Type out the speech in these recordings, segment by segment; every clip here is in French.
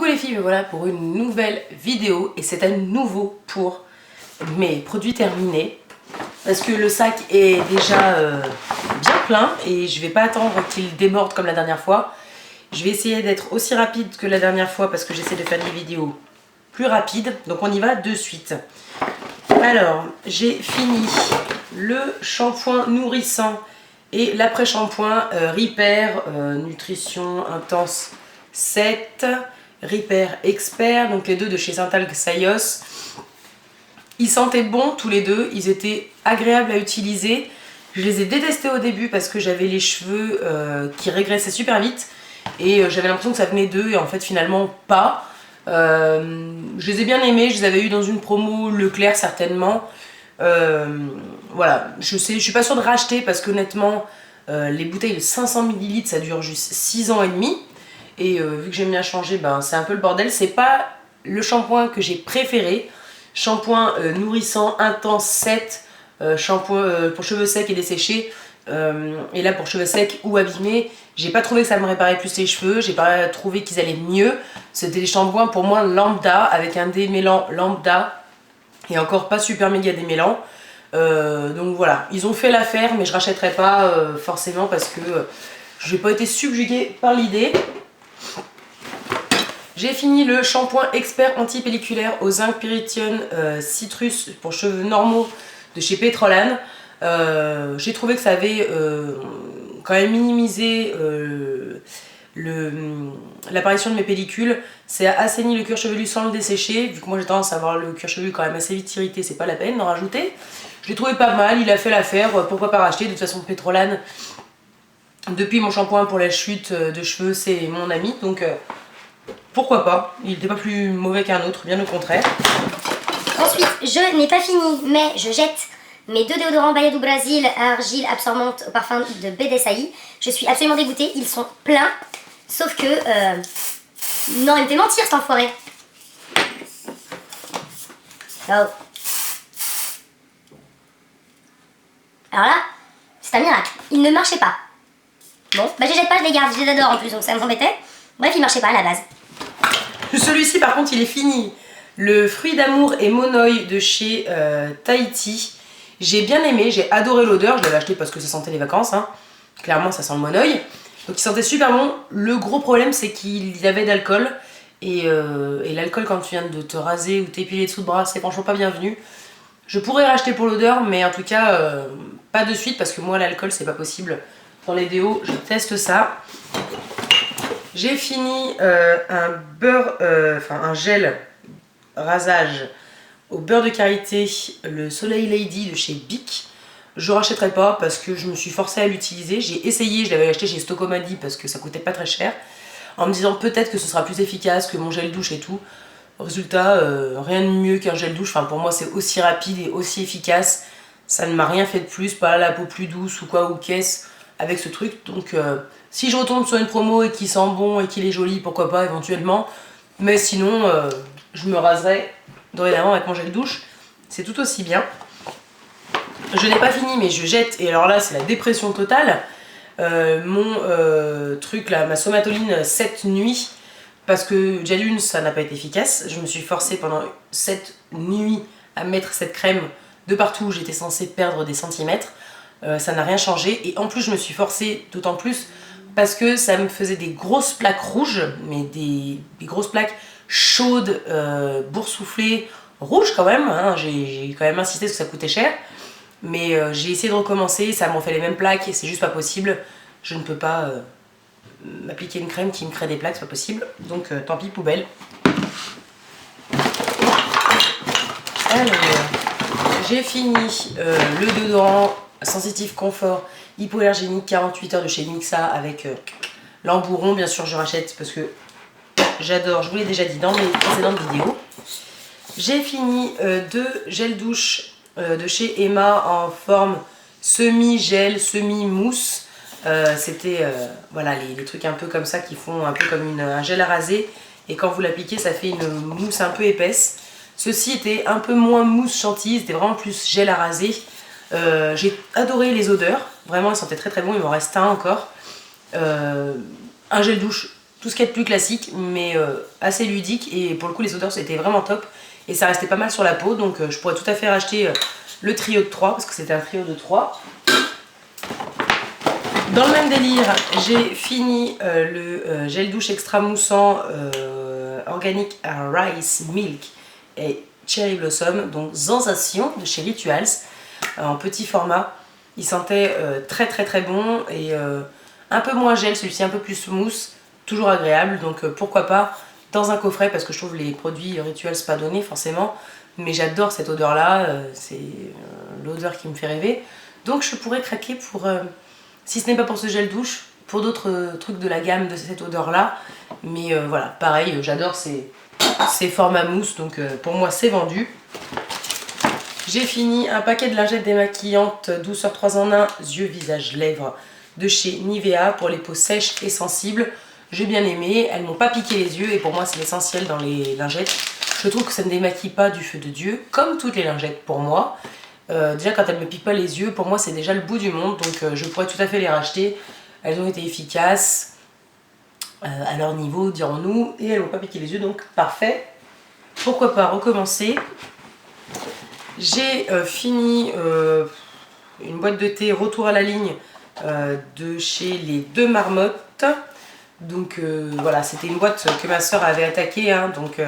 Coucou les filles, me voilà pour une nouvelle vidéo et c'est à nouveau pour mes produits terminés parce que le sac est déjà bien plein et je vais pas attendre qu'il déborde comme la dernière fois. Je vais essayer d'être aussi rapide que la dernière fois parce que j'essaie de faire des vidéos plus rapides, donc on y va de suite. Alors, j'ai fini le shampoing nourrissant et l'après-shampoing Repair Nutrition Intense 7, Repair Expert, donc les deux de chez Saint-Algue Sayos. Ils sentaient bon tous les deux, ils étaient agréables à utiliser. Je les ai détestés au début parce que j'avais les cheveux qui régressaient super vite et j'avais l'impression que ça venait d'eux et en fait finalement pas. Je les ai bien aimés, je les avais eu dans une promo Leclerc certainement. Voilà, je suis pas sûre de racheter parce qu'honnêtement les bouteilles de 500 ml ça dure juste 6 ans et demi et vu que j'aime bien changer, ben, c'est un peu le bordel. C'est pas le shampoing que j'ai préféré. Shampoing nourrissant intense 7, shampoing pour cheveux secs et desséchés. Et là pour cheveux secs ou abîmés, j'ai pas trouvé que ça me réparait plus les cheveux, j'ai pas trouvé qu'ils allaient mieux. C'était des shampoings pour moi lambda avec un démêlant lambda et encore pas super méga démêlant. Donc voilà, ils ont fait l'affaire mais je rachèterai pas forcément parce que j'ai pas été subjuguée par l'idée. J'ai fini le shampoing expert anti-pelliculaire au zinc pyrithium citrus pour cheveux normaux de chez Petrolan. J'ai trouvé que ça avait quand même minimisé l'apparition de mes pellicules. C'est assaini le cuir chevelu sans le dessécher. Vu que moi j'ai tendance à avoir le cuir chevelu quand même assez vite irrité, c'est pas la peine d'en rajouter. Je l'ai trouvé pas mal, il a fait l'affaire, pourquoi pas racheter. De toute façon Petrolan, depuis mon shampoing pour la chute de cheveux, c'est mon ami, donc pourquoi pas. Il n'était pas plus mauvais qu'un autre, bien au contraire. Ensuite, je n'ai pas fini, mais je jette mes deux déodorants Bahia do Brasil à argile absorbante au parfum de BDSAI. Je suis absolument dégoûtée, ils sont pleins. Sauf que... Non, il me fait mentir cet enfoiré. Oh. Alors là, c'est un miracle. Il ne marchait pas. Bon, bah je jette pas, je les garde, je les adore en plus, donc ça m'embêtait. Bref, il marchait pas à la base. Celui-ci par contre il est fini. Le fruit d'amour et monoï de chez Tahiti. J'ai bien aimé, j'ai adoré l'odeur. Je l'avais acheté parce que ça sentait les vacances, hein. Clairement ça sent le monoï. Donc il sentait super bon. Le gros problème c'est qu'il y avait d'alcool. Et l'alcool quand tu viens de te raser ou t'épiler dessous de bras, c'est franchement pas bienvenu. Je pourrais racheter pour l'odeur mais en tout cas pas de suite parce que moi l'alcool c'est pas possible. Dans les déos je teste ça. J'ai fini un beurre, un gel rasage au beurre de karité, le Soleil Lady de chez Bic. Je rachèterai pas parce que je me suis forcée à l'utiliser. J'ai essayé, je l'avais acheté chez Stocomadi parce que ça coûtait pas très cher. En me disant peut-être que ce sera plus efficace que mon gel douche et tout. Résultat, rien de mieux qu'un gel douche. Enfin, pour moi c'est aussi rapide et aussi efficace. Ça ne m'a rien fait de plus, pas la peau plus douce ou quoi, ou qu'est-ce avec ce truc. Donc si je retombe sur une promo et qu'il sent bon et qu'il est joli, pourquoi pas éventuellement. Mais sinon, je me raserai dorénavant avec mon gel douche. C'est tout aussi bien. Je n'ai pas fini mais je jette. Et alors là, c'est la dépression totale. Mon truc là, ma somatoline 7 nuits. Parce que déjà d'une, ça n'a pas été efficace. Je me suis forcée pendant 7 nuits à mettre cette crème de partout où j'étais censée perdre des centimètres. Ça n'a rien changé et en plus je me suis forcée d'autant plus parce que ça me faisait des grosses plaques rouges, mais des grosses plaques chaudes, boursouflées, rouges quand même, hein. J'ai quand même insisté parce que ça coûtait cher, mais j'ai essayé de recommencer, ça m'en fait les mêmes plaques et c'est juste pas possible. Je ne peux pas m'appliquer une crème qui me crée des plaques, c'est pas possible, donc tant pis, poubelle. Alors, j'ai fini le déodorant Sensitive Confort hypoallergénique 48 heures de chez Mixa avec l'embouron. Bien sûr je rachète parce que j'adore, je vous l'ai déjà dit dans mes précédentes vidéos. J'ai fini deux gels douche de chez Emma en forme semi-gel, semi-mousse. C'était voilà, les trucs un peu comme ça qui font un peu comme un gel à raser et quand vous l'appliquez ça fait une mousse un peu épaisse. Ceci était un peu moins mousse chantilly, c'était vraiment plus gel à raser. J'ai adoré les odeurs, vraiment ils sentaient très très bon, il m'en reste un encore. Un gel douche tout ce qui est plus classique, mais assez ludique. Et pour le coup, les odeurs c'était vraiment top. Et ça restait pas mal sur la peau, donc je pourrais tout à fait racheter le trio de 3, parce que c'était un trio de 3. Dans le même délire, j'ai fini le gel douche extra moussant Organic Rice Milk et Cherry Blossom, donc Sensation de chez Rituals, en petit format. Il sentait très bon et un peu moins gel, celui-ci un peu plus smooth, toujours agréable, donc pourquoi pas dans un coffret, parce que je trouve les produits Rituals pas donnés forcément, mais j'adore cette odeur là, c'est l'odeur qui me fait rêver, donc je pourrais craquer pour, si ce n'est pas pour ce gel douche, pour d'autres trucs de la gamme de cette odeur là, mais voilà, pareil, j'adore ces formats mousse, donc pour moi c'est vendu. J'ai fini un paquet de lingettes démaquillantes douceur 3 en 1, yeux, visage, lèvres de chez Nivea pour les peaux sèches et sensibles. J'ai bien aimé, elles m'ont pas piqué les yeux et pour moi c'est l'essentiel dans les lingettes. Je trouve que ça ne démaquille pas du feu de Dieu, comme toutes les lingettes pour moi. Déjà quand elles ne me piquent pas les yeux, pour moi c'est déjà le bout du monde, donc je pourrais tout à fait les racheter. Elles ont été efficaces à leur niveau, dirons-nous, et elles n'ont pas piqué les yeux, donc parfait. Pourquoi pas recommencer. J'ai fini une boîte de thé retour à la ligne de chez les Deux Marmottes. Donc voilà, c'était une boîte que ma soeur avait attaquée, hein, donc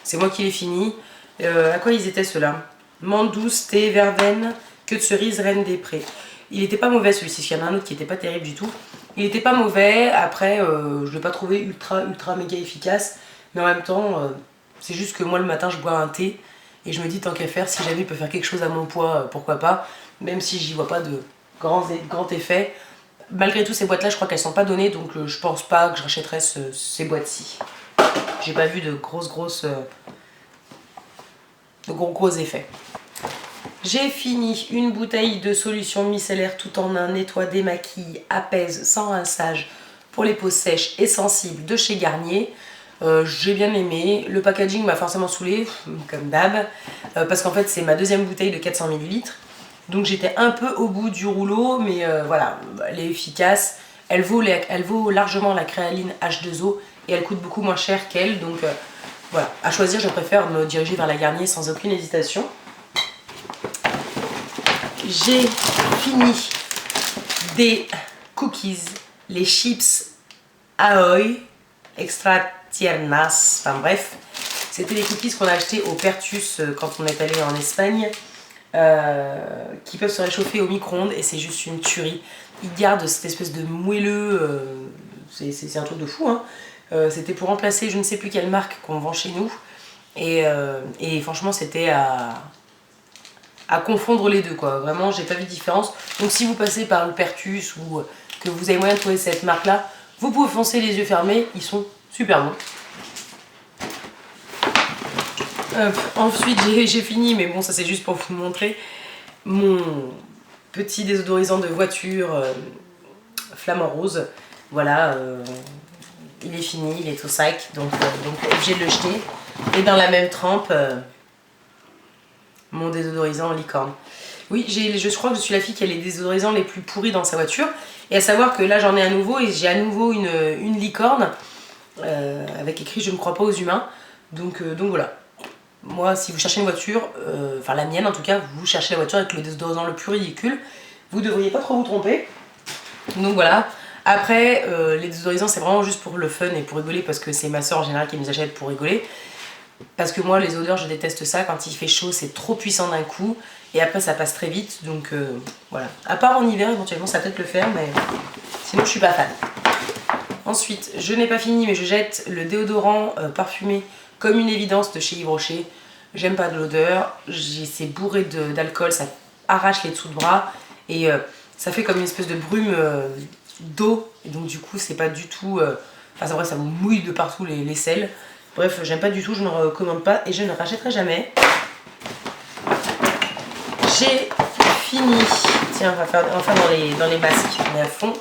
c'est moi qui l'ai fini. À quoi ils étaient ceux-là? Menthe douce, thé, verveine, queue de cerise, reine des prés. Il n'était pas mauvais celui-ci, il y en a un autre qui n'était pas terrible du tout. Il n'était pas mauvais, après je ne l'ai pas trouvé ultra méga efficace, mais en même temps c'est juste que moi le matin je bois un thé et je me dis tant qu'à faire, si jamais il peut faire quelque chose à mon poids, pourquoi pas, même si j'y vois pas de grands effets. Malgré tout ces boîtes là je crois qu'elles sont pas données, donc je pense pas que je rachèterai ces boîtes-ci. J'ai pas vu de gros effets. J'ai fini une bouteille de solution micellaire tout en un, nettoie, démaquille, apaise sans rinçage pour les peaux sèches et sensibles de chez Garnier. J'ai bien aimé, le packaging m'a forcément saoulé comme d'hab, parce qu'en fait c'est ma deuxième bouteille de 400 ml, donc j'étais un peu au bout du rouleau, mais voilà, elle est efficace, elle vaut largement la créaline H2O et elle coûte beaucoup moins cher qu'elle, donc voilà, à choisir je préfère me diriger vers la Garnier sans aucune hésitation. J'ai fini des cookies, les chips Ahoy extra tiernas, enfin bref, c'était les cookies qu'on a achetés au Pertus quand on est allé en Espagne, qui peuvent se réchauffer au micro-ondes et c'est juste une tuerie. Ils gardent cette espèce de moelleux, c'est un truc de fou, hein. C'était pour remplacer je ne sais plus quelle marque qu'on vend chez nous et franchement c'était à confondre les deux quoi, vraiment j'ai pas vu de différence. Donc si vous passez par le Pertus ou que vous avez moyen de trouver cette marque là, vous pouvez foncer les yeux fermés, ils sont super bons. Ensuite j'ai fini, mais bon ça c'est juste pour vous montrer mon petit désodorisant de voiture flamant rose. Voilà, il est fini, il est au sac, donc obligé de le jeter. Et dans la même trempe, mon désodorisant licorne. Oui, je crois que je suis la fille qui a les désodorisants les plus pourris dans sa voiture. Et à savoir que là j'en ai un nouveau et j'ai à nouveau une licorne avec écrit je ne crois pas aux humains. Donc voilà. Moi si vous cherchez une voiture, enfin la mienne en tout cas, vous cherchez la voiture avec le désodorisant le plus ridicule, vous devriez pas trop vous tromper. Donc voilà. Après les désodorisants c'est vraiment juste pour le fun et pour rigoler, parce que c'est ma soeur en général qui me les achète pour rigoler. Parce que moi les odeurs je déteste ça, quand il fait chaud c'est trop puissant d'un coup et après ça passe très vite, donc voilà. À part en hiver éventuellement ça peut peut-être le faire, mais sinon je suis pas fan. Ensuite je n'ai pas fini mais je jette le déodorant parfumé Comme une évidence de chez Yves Rocher. J'aime pas de l'odeur, c'est bourré d'alcool, ça arrache les dessous de bras et ça fait comme une espèce de brume d'eau, et donc du coup c'est pas du tout, enfin c'est vrai ça vous mouille de partout les selles. Bref, j'aime pas du tout, je ne recommande pas et je ne rachèterai jamais. J'ai fini, tiens on va faire dans les masques, on est à fond.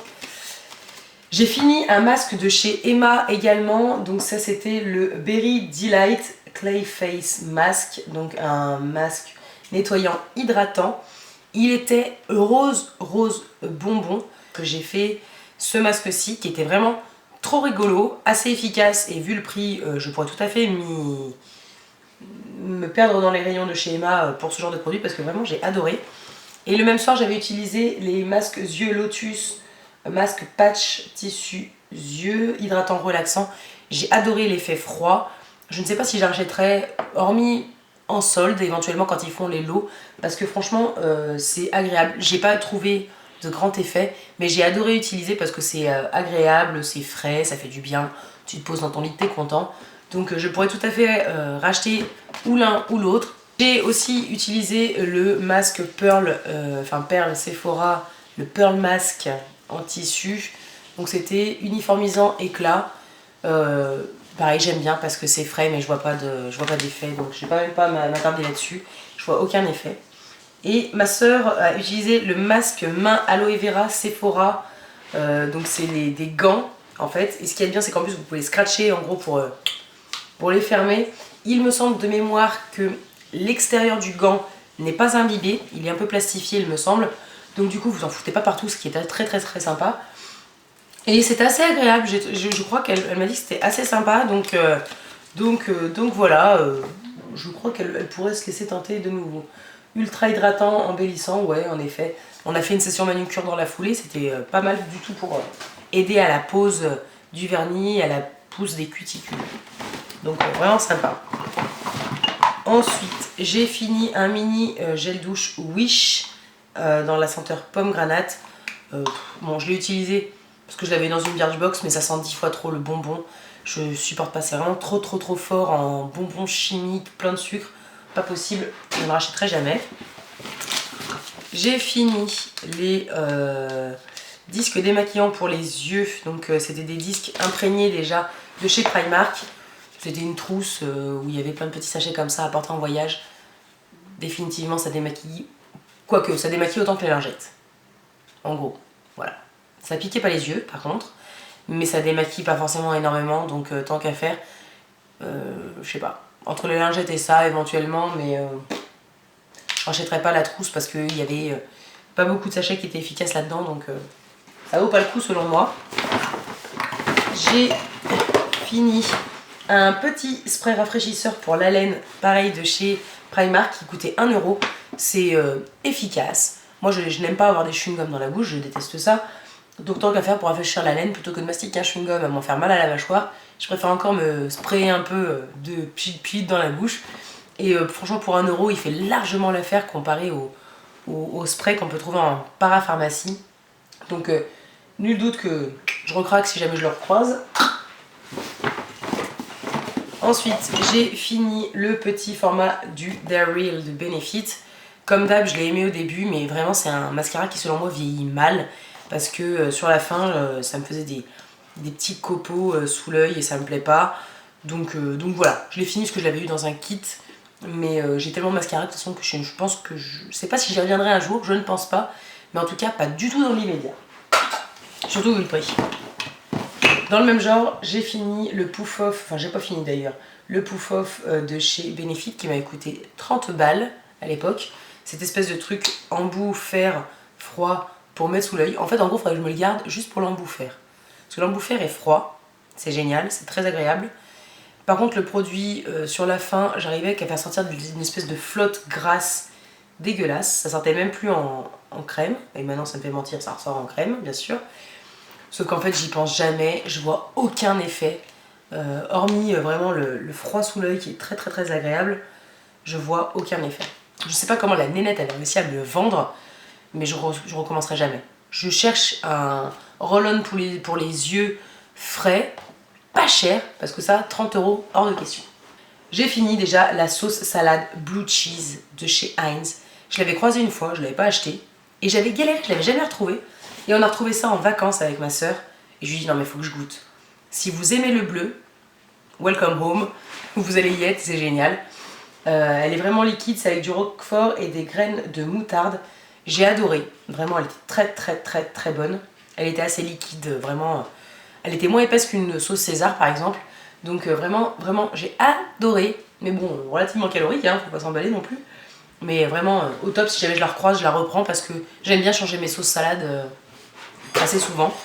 J'ai fini un masque de chez Emma également, donc ça c'était le Berry Delight Clay Face Mask, donc un masque nettoyant hydratant. Il était rose bonbon, que j'ai fait ce masque-ci qui était vraiment trop rigolo, assez efficace et vu le prix, je pourrais tout à fait me perdre dans les rayons de chez Emma pour ce genre de produit parce que vraiment j'ai adoré. Et le même soir j'avais utilisé les masques yeux Lotus, masque patch tissu yeux, hydratant relaxant. J'ai adoré l'effet froid. Je ne sais pas si j'achèterais, hormis en solde éventuellement quand ils font les lots, parce que franchement c'est agréable. J'ai pas trouvé de grand effet, mais j'ai adoré utiliser parce que c'est agréable, c'est frais, ça fait du bien. Tu te poses dans ton lit, t'es content. Donc je pourrais tout à fait racheter ou l'un ou l'autre. J'ai aussi utilisé le masque Pearl, Pearl Sephora, le Pearl Mask en tissu. Donc c'était uniformisant éclat. Pareil, j'aime bien parce que c'est frais, mais je vois pas d'effet. Donc je vais même pas m'attarder là-dessus. Je vois aucun effet. Et ma soeur a utilisé le masque main aloe vera Sephora. Donc c'est des gants en fait. Et ce qui est bien, c'est qu'en plus vous pouvez scratcher en gros pour les fermer. Il me semble de mémoire que l'extérieur du gant n'est pas imbibé. Il est un peu plastifié, il me semble. Donc du coup, vous en foutez pas partout, ce qui est très très très sympa. Et c'est assez agréable. Je crois qu'elle m'a dit que c'était assez sympa. Donc voilà. Je crois qu'elle pourrait se laisser tenter de nouveau. Ultra hydratant, embellissant, ouais, en effet. On a fait une session manucure dans la foulée. C'était pas mal du tout pour aider à la pose du vernis, à la pousse des cuticules. Donc vraiment sympa. Ensuite, j'ai fini un mini gel douche Wish dans la senteur pomme granate. Bon, je l'ai utilisé parce que je l'avais dans une Birchbox, mais ça sent 10 fois trop le bonbon. Je supporte pas, c'est vraiment trop fort en bonbons chimiques, plein de sucre. Pas possible, je ne rachèterai jamais. J'ai fini les disques démaquillants pour les yeux. Donc c'était des disques imprégnés déjà de chez Primark. C'était une trousse où il y avait plein de petits sachets comme ça à porter en voyage. Définitivement ça démaquille, quoique ça démaquille autant que les lingettes. En gros, voilà. Ça piquait pas les yeux par contre, mais ça démaquille pas forcément énormément, donc tant qu'à faire, je sais pas. Entre les lingettes et ça éventuellement, mais je rachèterai pas la trousse parce qu'il y avait pas beaucoup de sachets qui étaient efficaces là-dedans, donc ça vaut pas le coup selon moi. J'ai fini un petit spray rafraîchisseur pour la laine, pareil de chez Primark, qui coûtait 1 €. C'est efficace. Moi je n'aime pas avoir des chewing-gums dans la bouche, je déteste ça. Donc tant qu'à faire pour rafraîchir la laine, plutôt que de mastiquer un chewing-gum à m'en faire mal à la mâchoire, je préfère encore me sprayer un peu de pchit dans la bouche. Et franchement pour 1 €, il fait largement l'affaire comparé au spray qu'on peut trouver en parapharmacie. Donc nul doute que je recraque si jamais je le recroise. Ensuite, j'ai fini le petit format du They're Real de Benefit. Comme d'hab, je l'ai aimé au début, mais vraiment c'est un mascara qui selon moi vieillit mal. Parce que sur la fin, ça me faisait des petits copeaux sous l'œil et ça me plaît pas. Donc voilà, je l'ai fini parce que je l'avais eu dans un kit. Mais j'ai tellement de mascara de toute façon que je pense que je sais pas si j'y reviendrai un jour, je ne pense pas. Mais en tout cas, pas du tout dans l'immédiat. Surtout vu le prix. Dans le même genre, j'ai fini le Poof Off, enfin j'ai pas fini d'ailleurs, le Poof Off de chez Benefit qui m'avait coûté 30 balles à l'époque. Cette espèce de truc embout fer froid pour mettre sous l'œil. En fait, en gros, il faudrait que je me le garde juste pour l'embout fer. Parce que l'embout fer est froid, c'est génial, c'est très agréable. Par contre, le produit, sur la fin, j'arrivais qu'à faire sortir d'une espèce de flotte grasse dégueulasse. Ça sortait même plus en crème. Et maintenant, ça me fait mentir, ça ressort en crème, bien sûr. Sauf qu'en fait, j'y pense jamais, je vois aucun effet. Hormis vraiment le froid sous l'œil qui est très très très agréable, je vois aucun effet. Je sais pas comment la nénette elle a réussi à me le vendre, mais je recommencerai jamais. Je cherche un roll-on pour les yeux frais, pas cher, parce que ça, 30 € hors de question. J'ai fini déjà la sauce salade blue cheese de chez Heinz. Je l'avais croisée une fois, je l'avais pas acheté, et j'avais galéré, je l'avais jamais retrouvée. Et on a retrouvé ça en vacances avec ma soeur, et je lui ai dit non mais faut que je goûte. Si vous aimez le bleu, welcome home, vous allez y être, c'est génial. Elle est vraiment liquide, c'est avec du roquefort et des graines de moutarde. J'ai adoré, vraiment elle était très très très très bonne. Elle était assez liquide, vraiment. Elle était moins épaisse qu'une sauce César par exemple. Donc vraiment j'ai adoré. Mais bon, relativement calorique, hein, faut pas s'emballer non plus. Mais vraiment au top, si jamais je la recroise, je la reprends parce que j'aime bien changer mes sauces salades assez souvent.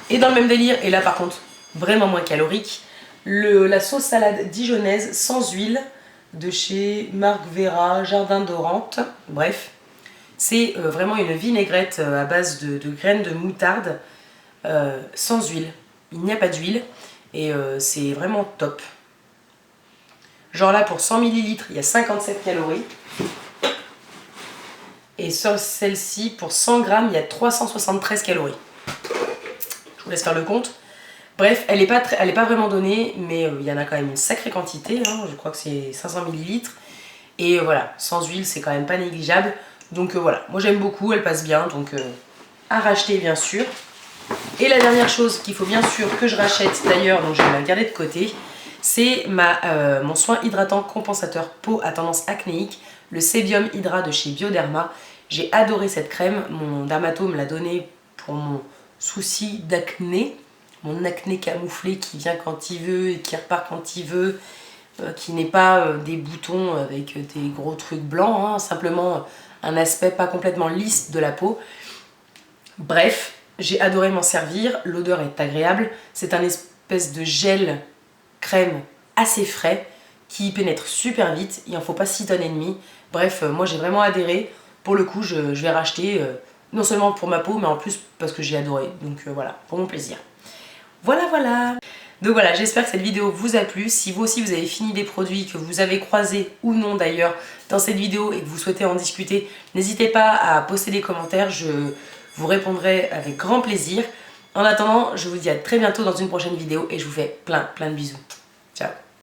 Et dans le même délire, et là par contre, vraiment moins calorique. La sauce salade dijonnaise sans huile de chez Marc Vera, Jardin d'Orante, bref. C'est vraiment une vinaigrette à base de graines de moutarde sans huile. Il n'y a pas d'huile et c'est vraiment top. Genre là pour 100 ml il y a 57 calories. Et sur celle-ci pour 100 g il y a 373 calories. Je vous laisse faire le compte. Bref, elle n'est pas vraiment donnée, mais il y en a quand même une sacrée quantité. Hein, je crois que c'est 500 ml. Et voilà, sans huile c'est quand même pas négligeable. Donc voilà, moi j'aime beaucoup, elle passe bien, donc à racheter bien sûr. Et la dernière chose qu'il faut bien sûr que je rachète d'ailleurs, donc je vais la garder de côté, c'est mon soin hydratant compensateur peau à tendance acnéique, le Sébium Hydra de chez Bioderma. J'ai adoré cette crème, mon dermato me l'a donnée pour mon souci d'acné, mon acné camouflé qui vient quand il veut et qui repart quand il veut, qui n'est pas des boutons avec des gros trucs blancs, hein, simplement un aspect pas complètement lisse de la peau. Bref, j'ai adoré m'en servir, l'odeur est agréable, c'est un espèce de gel crème assez frais qui pénètre super vite, il en faut pas 6 tonnes et demie. Bref, moi j'ai vraiment adhéré, pour le coup je vais racheter, non seulement pour ma peau mais en plus parce que j'ai adoré, donc voilà, pour mon plaisir. Voilà. Donc voilà, j'espère que cette vidéo vous a plu. Si vous aussi vous avez fini des produits que vous avez croisés ou non d'ailleurs dans cette vidéo et que vous souhaitez en discuter, n'hésitez pas à poster des commentaires, je vous répondrai avec grand plaisir. En attendant, je vous dis à très bientôt dans une prochaine vidéo et je vous fais plein de bisous. Ciao.